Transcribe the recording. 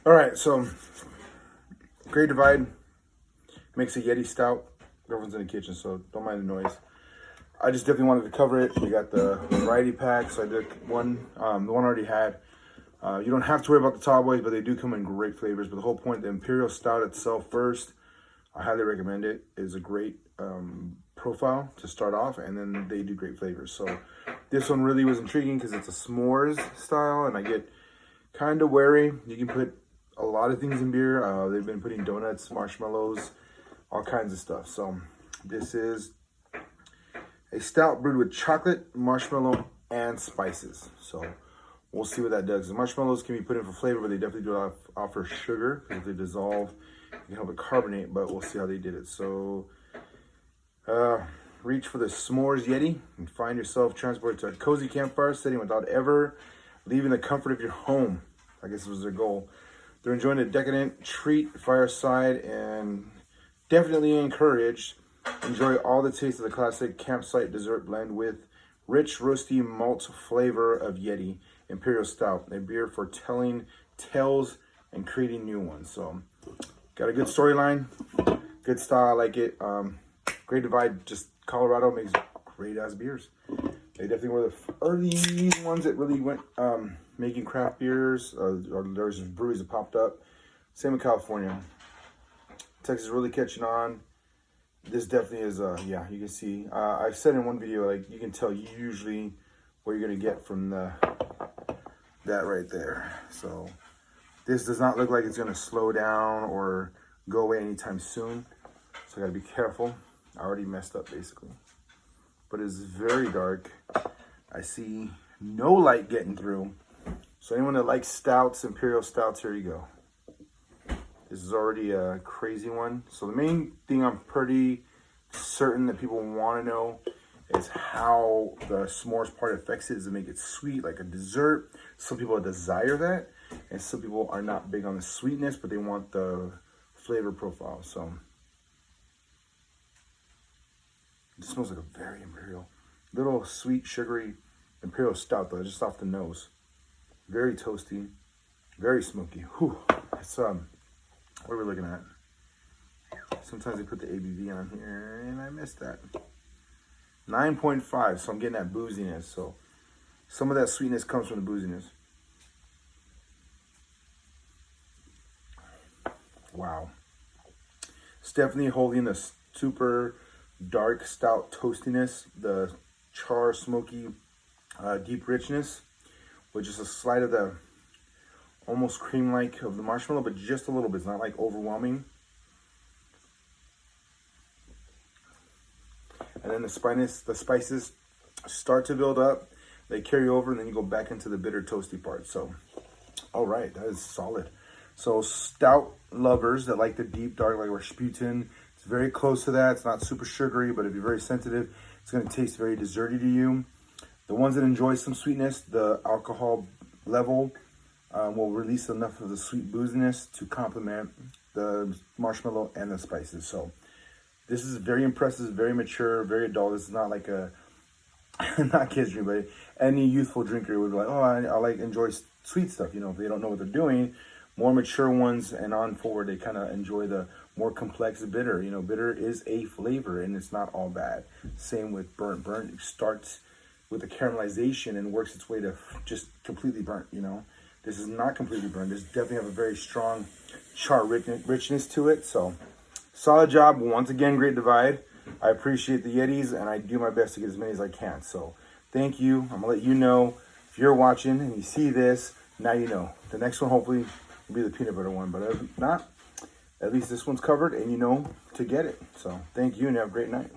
All right, so Great Divide makes a Yeti stout. Everyone's in the kitchen, so don't mind the noise. I just definitely wanted to cover it. We got the variety pack, so I did one. The one I already had. You don't have to worry about the tall boys, but they do come in great flavors. But the whole point, the Imperial Stout itself first, I highly recommend it. It's a great profile to start off, and then they do great flavors. So this one really was intriguing because it's a s'mores style, and I get kind of wary. You can put a lot of things in beer. They've been putting donuts, marshmallows, all kinds of stuff. So this is a stout brewed with chocolate, marshmallow, and spices. So we'll see what that does. The marshmallows can be put in for flavor, but they definitely do offer sugar because if they dissolve, you can help it carbonate, but we'll see how they did it. So reach for the s'mores Yeti and find yourself transported to a cozy campfire setting without ever leaving the comfort of your home. I guess was their goal. They're enjoying a decadent treat fireside and definitely encouraged. Enjoy all the taste of the classic campsite dessert blend with rich roasty malt flavor of Yeti Imperial Stout, a beer for telling tales and creating new ones. So got a good storyline, good style. I like it. Great Divide, just Colorado makes great ass beers. They definitely were the early ones that really went making craft beers. Or there's breweries that popped up. Same in California. Texas is really catching on. This definitely is, yeah, you can see. I said in one video, like, you can tell usually what you're going to get from that right there. So this does not look like it's going to slow down or go away anytime soon. So I got to be careful. I already messed up, basically. But it's very dark. I see no light getting through. So anyone that likes stouts, Imperial Stouts, here you go. This is already a crazy one. So the main thing I'm pretty certain that people want to know is how the s'mores part affects it. Is to make it sweet, like a dessert. Some people desire that, and some people are not big on the sweetness, but they want the flavor profile. So it smells like a very Imperial, little sweet, sugary Imperial Stout though, just off the nose. Very toasty, very smoky. Whew. It's what are we looking at? Sometimes they put the ABV on here, and I missed that. 9.5, so I'm getting that booziness. So some of that sweetness comes from the booziness. Wow. It's definitely holding the super dark stout toastiness, the char, smoky, deep richness, with just a slight of the almost cream-like of the marshmallow, but just a little bit. It's not like overwhelming. And then the spices start to build up. They carry over, and then you go back into the bitter toasty part. So, all right, that is solid. So stout lovers that like the deep dark, like Rasputin, it's very close to that. It's not super sugary, but if you're very sensitive, it's going to taste very desserty to you. The ones that enjoy some sweetness, the alcohol level will release enough of the sweet booziness to complement the marshmallow and the spices. So this is very impressive, very mature, very adult. This is not like a, not kids drink, but any youthful drinker would be like, oh, I like enjoy sweet stuff. You know, if they don't know what they're doing, more mature ones and on forward, they kind of enjoy the more complex bitter. You know, bitter is a flavor and it's not all bad. Same with burnt. Burnt starts with the caramelization and works its way to just completely burnt, you know. This is not completely burnt. This definitely have a very strong char richness to it. So solid job. Once again, Great Divide. I appreciate the Yetis, and I do my best to get as many as I can. So thank you. I'm going to let you know if you're watching and you see this, now you know. The next one hopefully will be the peanut butter one, but if not, at least this one's covered and you know to get it. So thank you and have a great night.